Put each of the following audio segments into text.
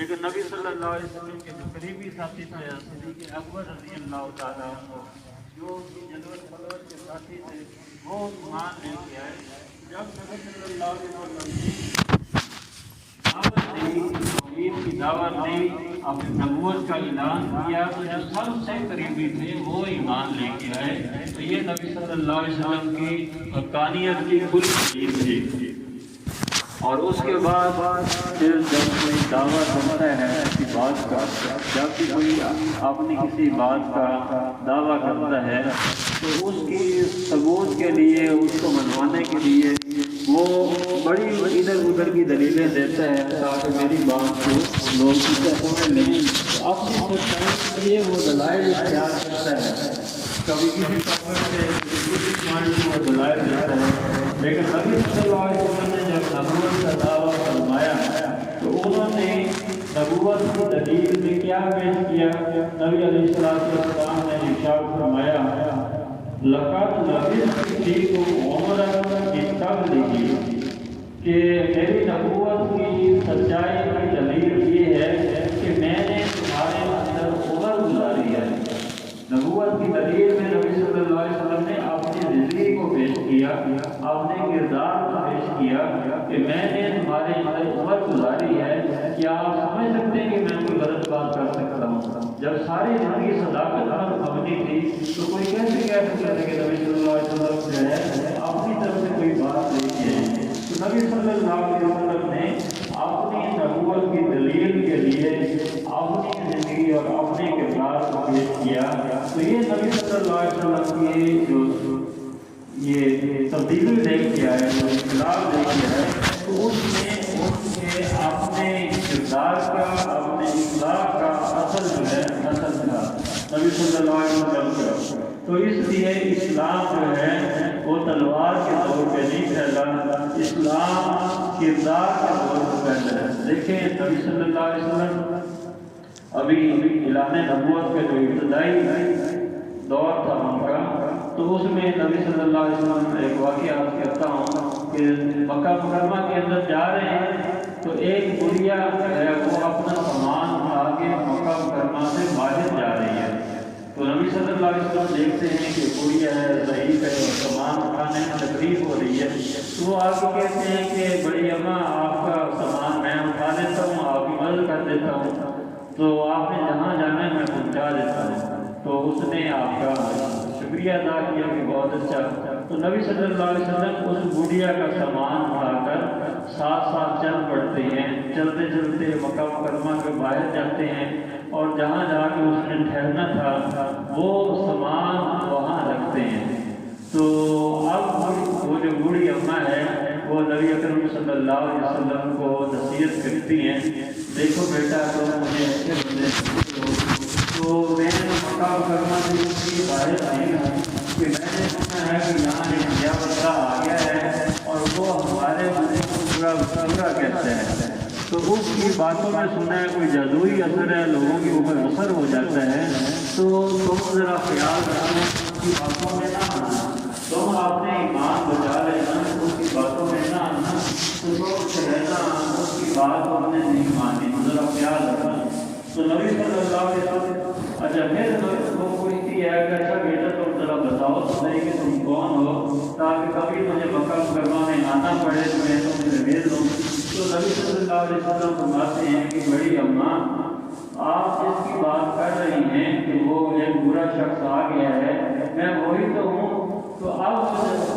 لیکن نبی صلی اللہ علیہ وسلم کے جو قریبی ساتھی تھے صدیق اکبر رضی اللہ تعالیٰ عنہ، جو جدول خلوت کے ساتھی تھے، وہ ایمان لے کے آئے۔ جب نبی صلی اللہ علیہ وسلم کی دعوت دی، اپنی نبوت کا اعلان کیا، تو جو سب سے قریبی تھے وہ ایمان لے کے آئے۔ تو یہ نبی صلی اللہ علیہ وسلم کی حقانیت کی کل دلیل تھی۔ اور اس کے بعد پھر جب کوئی دعویٰ کرتا ہے کسی بات کا، جب بھی کوئی اپنی کسی بات کا دعویٰ کرتا ہے تو اس کی ثبوت کے لیے، اس کو منوانے کے لیے وہ بڑی ادھر ادھر کی دلیلیں دیتا ہے تاکہ میری بات کو لوگ سمجھ لیں۔ اپنی سچائی کے لیے وہ دلائل اختیار کرتا ہے، کبھی کسی کفر سے کسی معنی میں وہ دلائل دیتا ہے۔ لیکن نبی صلی اللہ علیہ وسلم نے جب نبوت کا دعویٰ فرمایا تو انہوں نے نبوت کی دلیل میں کیا پیش کیا؟ نبی علیہ السلام نے ارشاد فرمایا، لقد لبثت فیکم عمرا من قبلہ، کہ میری نبوت کی سچائی کی دلیل یہ ہے کہ میں نے تمہارے اندر عمر گزاری ہے۔ نبوت کی دلیل میں نبی صلی اللہ علیہ وسلم نے اپنی زندگی کو پیش کیا، اپنے کردار کو پیش کیا کہ میں نے تمہارے اندر عمر گزاری ہے۔ کیا آپ سمجھ سکتے ہیں کہ میں کوئی غلط بات کر سکتا ہوں؟ جب ساری زندگی صداقت پر مبنی تھی تو کوئی کیسے کہہ سکتا تھا کہ نبی صلی اللہ علیہ وسلم جو ہے اپنی طرف سے کوئی بات نہیں کی؟ تو نبی صلی اللہ علیہ وسلم نے اپنی نبوت کی دلیل کے لیے اپنی زندگی اور اپنے کردار کو پیش کیا۔ تو یہ نبی صلی اللہ علیہ وسلم کی جو یہ تبدیلی دیکھ کے آئے، جو اختلاف دیکھ کے آئے، تو اس میں ان کے اپنے کردار کا، اپنے اصلاح کا اصل جو ہے اصل تھا نبی صلی اللہ علیہ وسلم کا۔ تو اس لیے اسلام جو ہے وہ تلوار کے طور پہ نہیں پھیلا، اسلام کردار کے طور پہ پھیلا ہے۔ دیکھیں نبی صلی اللہ علیہ وسلم ابھی اعلان نبوت کے جو ابتدائی دور تھا ان کا، تو اس میں نبی صلی اللہ علیہ وسلم ایک واقعہ کہتا ہوں کہ مکہ مکرمہ کے اندر جا رہے ہیں تو ایک بڑھیا ہے وہ اپنا سامان اٹھا کے مکہ مکرمہ سے باہر جا رہی ہے۔ تو نبی صلی اللہ علیہ وسلم دیکھتے ہیں کہ بڑھیا ہے، ضعیف ہے، اور سامان اٹھانے میں تکلیف ہو رہی ہے، تو وہ آپ کو کہتے ہیں کہ بڑی اماں آپ کا سامان میں اٹھا دیتا ہوں، آپ کی مدد کر دیتا ہوں، تو آپ نے جہاں جانا ہے میں پہنچا دیتا ہوں۔ تو اس نے آپ کا شکریہ ادا کیا کہ بہت اچھا۔ تو نبی صلی اللہ علیہ وسلم اس بڑھیا کا سامان اٹھا کر ساتھ ساتھ چل پڑتے ہیں، چلتے چلتے مکہ مکرمہ کے باہر جاتے ہیں، اور جہاں جا کے اس نے ٹھہرنا تھا وہ سامان وہاں رکھتے ہیں۔ تو اب وہ جو بوڑھی اماں ہے وہ نبی اکرم صلی اللہ علیہ وسلم کو نصیحت کرتی ہیں، دیکھو بیٹا تم مجھے اچھے بندے تو میں نے مکہ مکرمہ سے اس کی باہر آئی ہوں کہ میں نے سنا ہے کہ یہاں ایک نیا بندہ آ گیا ہے اور وہ ہمارے بندے کو پورا کہتا ہے۔ تو اس کی باتوں میں سنا ہے کوئی جادوئی اثر ہے، لوگوں کے اوپر اثر ہو جاتا ہے، تو تم ذرا خیال رکھو اس کی باتوں میں نہ آنا، تم اپنے ایمان بچا لینا، اس کی باتوں میں نہ آنا، تو تم رہنا اس کی بات ہم نے نہیں مانی، ذرا خیال رکھنا۔ تو نبی صلی اللہ علیہ وسلم اچھا پھر وہ پوچھتی ہے کہ اچھا بیٹا تم ذرا بتاؤ تو صحیح کہ تم کون ہو، تاکہ کبھی مجھے مکہ مکرمہ میں آنا پڑے تو میں تمہیں بھیج دوں۔ تو نبی صلی اللہ علیہ وسلم فرماتے ہیں کہ بڑی اماں آپ جس کی بات کر رہی ہیں کہ وہ ایک برا شخص آ گیا ہے، میں وہی تو ہوں۔ تو اب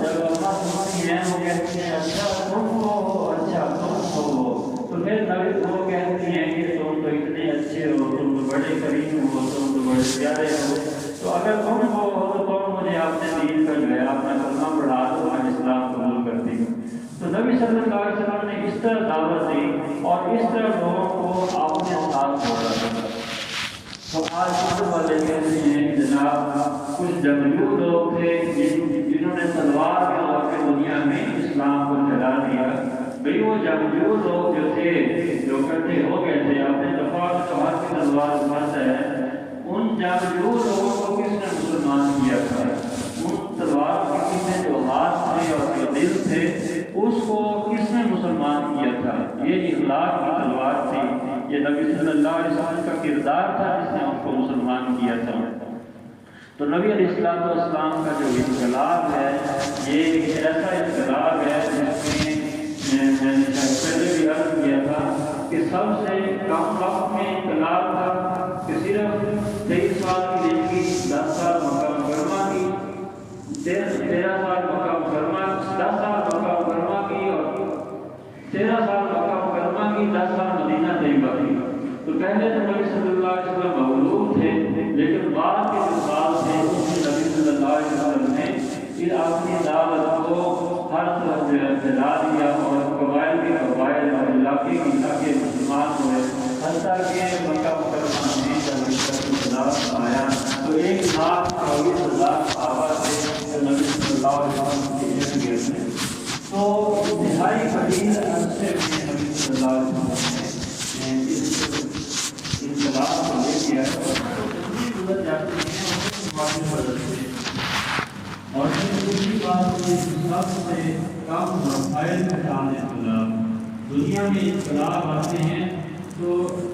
جب اماں سنتی ہیں وہ کہتی ہیں اچھا تم ہو، اچھا تم ہو، تو پھر نبی وہ کہتی ہیں کہ تم تو اتنے اچھے ہو، تم تو بڑے کریم ہو، تم تو بڑے پیارے ہو، تو اگر تم ہو تو تم مجھے اپنے دین کا جو ہے اپنا کلمہ پڑھا دو، میں اسلام قبول کرتی ہوں۔ تو نبی صلی اللہ علیہ وسلم نے اس طرح دعوت دی اور اس طرح لوگوں کو اپنے ساتھ جوڑا۔ تو آج کل والے کہتے ہیں جناب کچھ جنگجو لوگ تھے جنہوں نے تلوار کے طور پہ دنیا میں اسلام کو پھیلا دیا۔ بھئی وہ جنگجو لوگ جو تھے جو اکٹھے ہو گئے تھے، آپ نے دفعہ کہا کہ تلوار بند ہے، ان جنگجو لوگوں کو کس نے مسلمان کیا تھا؟ ان تلوار کے جو ہاتھ تھے اور جو دل تھے اس کو کس نے مسلمان کیا تھا؟ یہ اخلاق کی تلوار تھی، یہ نبی صلی اللہ علیہ وسلم کا کردار تھا جس نے ہم کو مسلمان کیا تھا۔ تو نبی علیہ السلام کا جو انقلاب ہے یہ ایک ایسا انقلاب ہے جس میں نے پہلے بھی عرض کیا تھا کہ سب سے کم وقت میں انقلاب تھا کہ صرف 23 سال کی زندگی، 10 سال مکہ مکرمہ کی، 13 سال مکہ مکرمہ، 10 سال مکہ مکرمہ کی اور 13 سال مکہ مکرمہ کی، 10 سال مدینہ طیبہ کی۔ تو پہلے تو نبی صلی اللہ علیہ وسلم مولود تھے، لیکن بعد کے جو سال تھے اس میں نبی صلی اللہ علیہ وسلم نے پھر اپنی دعوت کو ہر طرف پھیلا دیا اور قبائل کے قبائل اور علاقے کے علاقے مسلمان ہوئے، حتیٰ کہ مکہ مکرمہ میں جب اسلام آیا تو 1,24,000 صحابہ تھے جو نبی صلی اللہ علیہ وسلم کے ارد گرد تھے۔ تو انتہائی قلیل عرصے میں نبی صلی اللہ علیہ وسلم نے اس انقلاب کو لے لیا گزر جاتے ہیں اور دوسری بات سب سے کم مسائل کے ساتھ انقلاب دنیا میں انقلاب آتے ہیں تو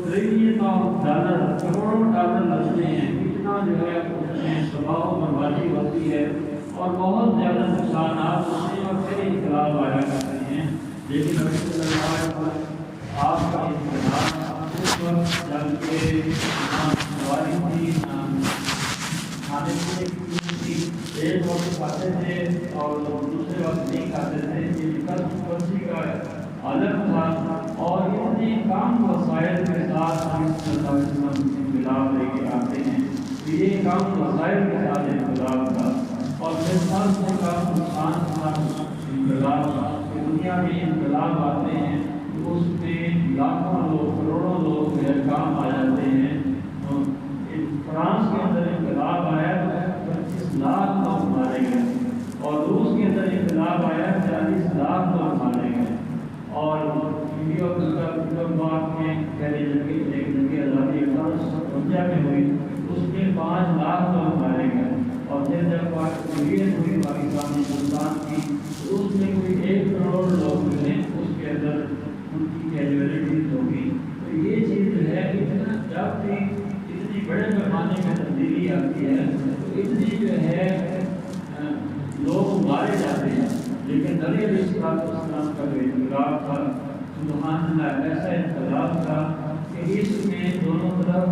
ٹریلین آف ڈالر، کروڑوں ڈالر لگتے ہیں، اتنا جو ہے اس میں تباہ و بربادی ہوتی ہے اور بہت زیادہ نقصانات ہوتے ہیں اور پھر انقلاب آیا کرتے ہیں۔ لیکن نبی صلی اللہ علیہ وسلم آپ کا انقلاب اس وقت جب کہ سواری تھی، کھانے کی ایک وقت کھاتے تھے اور دوسرے وقت نہیں کھاتے تھے، یہ کرسی کا عالم تھا اور اتنے کم وسائل کے ساتھ ہم انقلاب لے کے آتے ہیں۔ یہ کم وسائل کے ساتھ انقلاب تھا اور پھر سب سے کم نقصان تھا انقلاب کا کہ دنیا میں انقلاب آتے ہیں تو اس میں لاکھوں لوگ، کروڑوں لوگ غیر کام آ جاتے ہیں۔ فرانس کے اندر انقلاب آیا 25 لاکھ لوگ مارے گئے اور روس کے اندر انقلاب آیا 40 لاکھ لوگ مارے گئے اور انڈیا میں پہلی جنگ آزادی 1857 میں ہوئی، اس میں 5 لاکھ لوگ مارے گئے اور پھر جب ہوئی پاکستان ہندوستان کی تو اس میں کوئی 1 کروڑ لوگ ملے، اس کے اندر ان کی کیجویلٹیز ہوگی۔ تو یہ چیز جو ہے اتنا جب بھی اتنی بڑے پیمانے میں تبدیلی آتی ہے تو اتنی جو ہے لوگ مارے جاتے ہیں، لیکن نبی علیہ السلام کا جو انقلاب تھا سبحان اللہ ایسا انقلاب تھا کہ اس میں دونوں طرف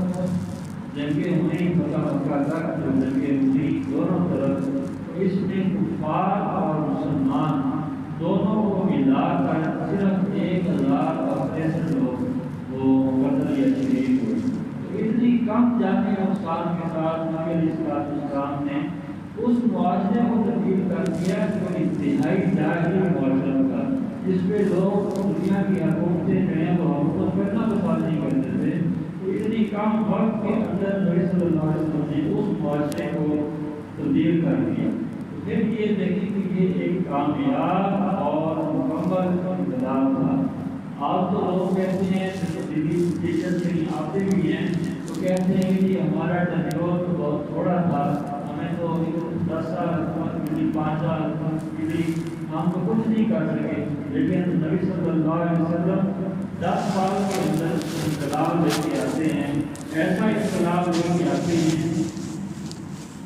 جنگیں ہوئی، فتح مکہ تک جو جنگیں ہوئی دونوں طرف، اس میں کفار اور مسلمان دونوں کو ملا کر صرف 1,065 لوگ وہ قتل یا شہید ہوئے۔ اتنی کم جانی نقصان کے ساتھ نبی علیہ السلام نے اس معاشرے کو تبدیل کر دیا جو انتہائی جاہلی معاشرہ تھا، جس پہ لوگ دنیا کی حکومتیں جو ہیں وہ حکومت کرنا پسند نہیں کرتے تھے۔ تو اتنی کم وقت کے اندر نبی صلی اللہ علیہ وسلم نے اس معاشرے کو تبدیل کر دیا۔ پھر یہ دیکھیں کہ یہ ایک کامیاب اور مکمل انقلاب تھا۔ آپ تو لوگ کہتے ہیں ٹیچر سے آتے بھی ہیں تو کہتے ہیں کہ ہمارا ٹینیور تو بہت تھوڑا تھا، ہمیں تو 10 سال حکومت ملی، 5 سال حکومت ملی، ہم تو کچھ نہیں کر سکے۔ لیکن نبی صلی اللہ علیہ وسلم 10 سال کے اندر انقلاب لے کے آتے ہیں، ایسا انقلاب لے کے آتے ہیں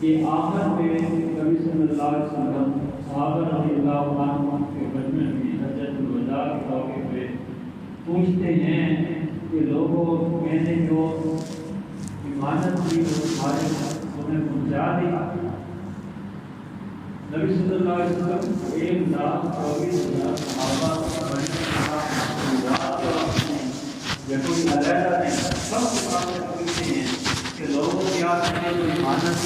کہ آخر میں نبی صلی اللہ علیہ وسلم صحابہ رضی اللہ عنہم کے مجمع میں حجۃ الوداع کے موقع پہ پوچھتے ہیں کہ لوگوں میں نے جو امانت کی وہ تمہارے انہیں پہنچا دی۔ نبی صلی اللہ علیہ وسلم 1,24,000 صحابہ یا کوئی علیحدہ نہیں، سب کے سامنے پوچھتے ہیں کہ لوگوں کیا ہیں جو امانت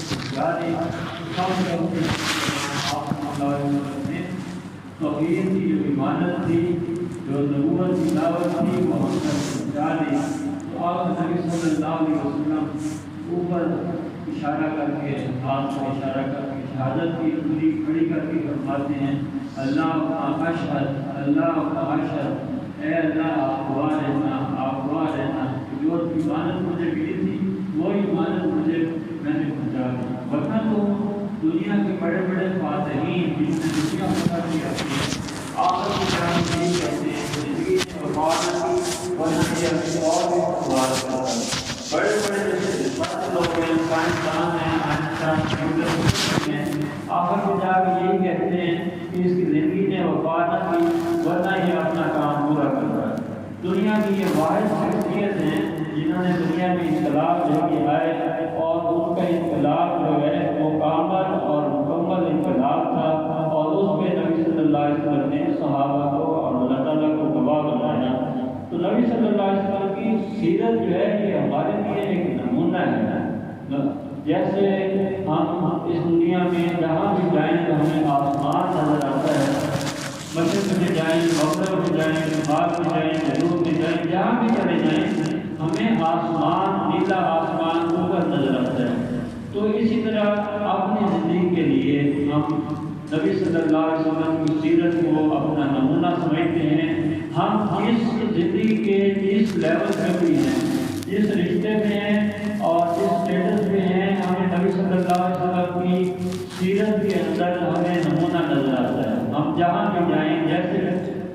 پہنچا دی۔ سب نے توحید کی جو امانت تھی، جو نبوت کی دعوت تھی وہ ہم تک پہنچا دی۔ تو آپ نبی صلی اللہ علیہ وسلم اوپر اشارہ کر کے، ہاتھ سے اشارہ کر کے شہادت کی پوری کھڑی کر کے فرماتے ہیں اللہ اشہد، اللہ اشہد، اے اللہ آپ گواہ رہنا، آپ گواہ رہنا، جو امانت مجھے ملی تھی وہ امانت مجھے میں نے پہنچا دی۔ ورنہ تو دنیا کے بڑے بڑے فاتحین جن سے دنیا فتح کی آتی ہے آخر کی جان نہیں کہتے ہیں زندگی میں وفاداری ورنہ اور تبارک و تعالیٰ۔ بڑے بڑے جیسے لوگ ہیں، سائنسدان ہیں، آئنسٹائن ہیں، آخر میں جا کے یہی کہتے ہیں کہ اس کی زندگی نے وفا نہ کی ورنہ یہ اپنا کام پورا کر رہا ہے۔ دنیا کی یہ واحد شخصیت ہیں جنہوں نے دنیا میں انقلاب لے کے آئے، اور ان کا انقلاب جو ہے وہ کامل اور مکمل انقلاب تھا، اور اس پہ نبی صلی اللہ علیہ وسلم نے صحابہ کو اور اللہ تعالیٰ کو گواہ بنایا۔ تو نبی صلی اللہ علیہ وسلم کی سیرت جو ہے یہ ہمارے لیے ایک نمونہ ہے۔ جیسے ہم اس دنیا میں جہاں بھی جائیں تو ہمیں آسمان نظر آتا ہے، مشرق میں جائیں، مغرب میں جائیں، شمال میں جائیں، جنوب میں جائیں، جہاں بھی چلے جائیں ہمیں آسمان، نیلا آسمان اوپر نظر آتا ہے۔ تو اسی طرح اپنی زندگی کے لیے ہم نبی صلی اللہ علیہ وسلم کی سیرت کو اپنا نمونہ سمجھتے ہیں۔ ہم اس زندگی کے جس لیول میں بھی ہیں، جس رشتے میں ہیں اور جس اسٹیٹس میں ہیں، ہمیں نبی صلی اللہ علیہ وسلم کی سیرت کے اندر ہمیں نمونہ نظر آتا ہے۔ ہم جہاں بھی جائیں، جیسے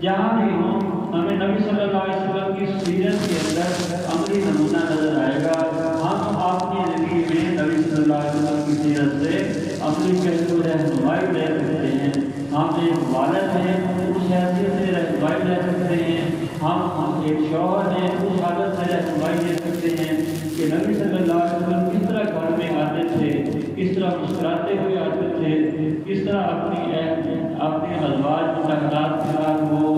جہاں بھی ہوں، ہمیں نبی صلی اللہ علیہ وسلم کی سیرت کے اندر عملی نمونہ نظر آئے گا۔ ہم اپنی زندگی میں نبی صلی اللہ علیہ وسلم کی سیرت سے عملی پہلو رہنمائی لے سکتے ہیں۔ ہم ایک والد ہیں، اس حیثیت سے رہنمائی لے سکتے ہیں۔ ہم ایک شوہر ہیں، اس حالت سے رہنمائی لے سکتے ہیں کہ نبی صلی اللہ علیہ وسلم کس طرح گھر میں آتے تھے، کس طرح مسکراتے ہوئے آتے تھے، کس طرح اپنے ازواج مطلقات کے ساتھ وہ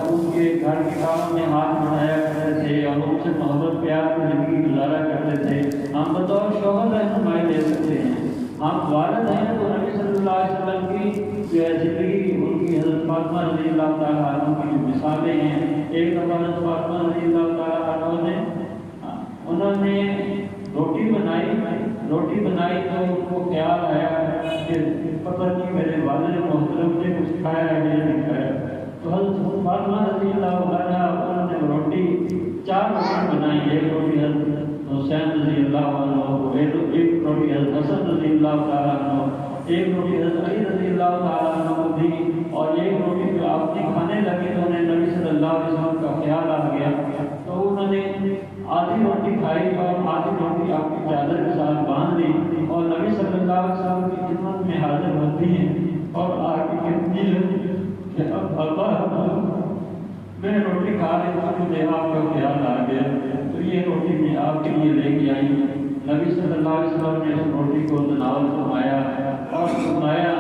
ان کے گھر کے کام میں ہاتھ بڑھایا کرتے تھے اور ان سے محبت پیار کی زندگی گزارا کرتے تھے۔ ہم بطور شوہر رہنمائی لے سکتے ہیں۔ ہم والد ہیں تو نبی صلی اللہ علیہ وسلم کی جو ہے زندگی، ان کی حضرت فاطمہ رضی اللہ تعالیٰ عنہ کی جو مثالیں ہیں، ایک دفعہ حضرت فاطمہ رضی اللہ تعالیٰ عنہ نے انہوں نے روٹی بنائی تو ان کو خیال آیا کہ پتہ نہیں میرے والد محترم نے کچھ کھایا ہے یا نہیں کھایا۔ تو حضرت فاطمہ رضی اللہ عنہ نے روٹی 4 روٹی بنائی، ایک روٹی حضرت حسین رضی اللہ عنہ، ایک روٹی حضرت حسن رضی اللہ تعالیٰ عنہ، ایک روٹی حضرت علی رضی اللہ تعالیٰ عنہ کو دی، اور ایک روٹی جو آپ نے کھانے لگے تو انہیں نبی صلی اللہ علیہ وسلم کا خیال آ گیا، تو انہوں نے آدھی روٹی کھائی اور آدھی روٹی آپ کی چادر کے ساتھ باندھ لی، اور نبی صلی اللہ علیہ وسلم کی خدمت میں حاضر ہوتی ہیں اور آ کے کہتی ہے کہ اب اللہ میں روٹی کھا رہی ہوں، مجھے آپ کا خیال آ گیا، تو یہ روٹی میں آپ کے لیے لے کے آئی۔ نبی صلی اللہ علیہ وسلم نے اس روٹی کو تناول فرمایا اور فرمایا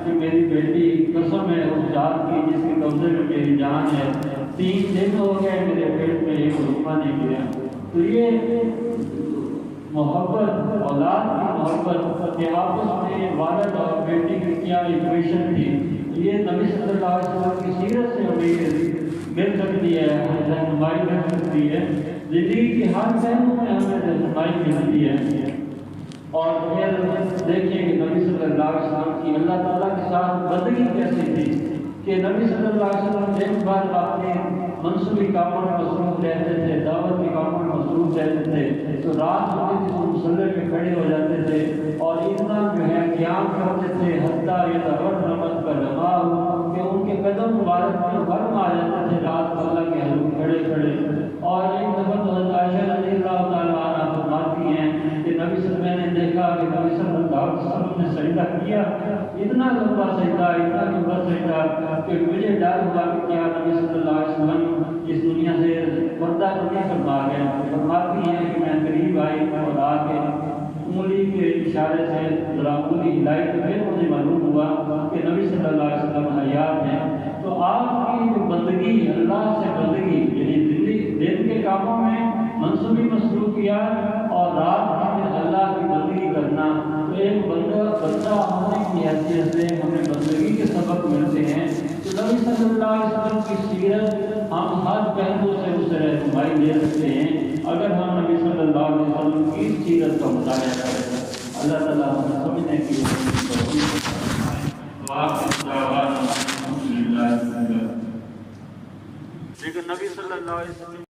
کہ میری بیٹی قسم ہے اس ذات کی جس کے قبضے میں میری جان ہے، 3 دن ہو گئے میرے پیٹ میں ایک لقمہ نہیں گیا۔ تو یہ محبت، اولاد کی محبت کہ آپس میں والد اور بیٹی کی کیا ایکویشن تھی، یہ نبی صلی اللہ علیہ وسلم کی سیرت سے ہمیں مل سکتی ہے، رہنمائی مل سکتی ہے۔ زندگی کی ہر پہلو میں ہمیں رہنمائی ملتی ہے۔ اور پھر دیکھیں کہ نبی صلی اللہ علیہ وسلم کی اللہ تعالیٰ کے ساتھ بندگی کیسی تھی کہ نبی صلی اللہ علیہ وسلم دن بھر اپنے منصوبی کاموں میں مصروف رہتے تھے، دعوت کے کاموں میں مصروف رہتے تھے، تو رات ہوتی تھی تو مصلے پہ کھڑے ہو جاتے تھے اور اتنا جو ہے قیام کرتے تھے حتیٰ یتغرمت بالماء کہ ان کے قدم مبارک میں برم آ جاتے تھے رات اللہ کے حضور کھڑے کھڑے۔ اور ایک دفعہ حضرت عائشہ رضی اللہ تعالیٰ عنہا فرماتی ہیں کہ نبی صلی اللہ علیہ وسلم نے دیکھا کہ نبی صلی اللہ علیہ وسلم نے سجدہ کیا، اتنا لمبا سجدہ کہ مجھے ڈر ہوا کہ کیا نبی صلی اللہ علیہ وسلم اس دنیا سے پردہ نہیں فرما گئے۔ فرماتی ہیں کہ میں قریب آئی اور آ کے انگلی کے اشارے سے ذرا انگلی ہلائی تو پھر مجھے معلوم ہوا کہ نبی صلی اللہ علیہ وسلم حیات ہیں۔ تو آپ کی جو بندگی، اللہ سے بندگی، یعنی دن کے کاموں میں منصوبی مصروفیات اور رات میں اللہ کی بندگی کرنا، تو ایک بندہ ہونے کی حیثیت سے ہمیں بندگی کے سبق ملتے ہیں۔ تو نبی صلی اللہ علیہ وسلم کی سیرت ہم ہر پہلو سے اسے رہنمائی لے سکتے ہیں اگر ہم نبی صلی اللہ علیہ وسلم کی سیرت کا مطالعہ کریں۔ اللہ تعالیٰ ہمیں سمجھنے کی لیکن نبی صلی اللہ علیہ وسلم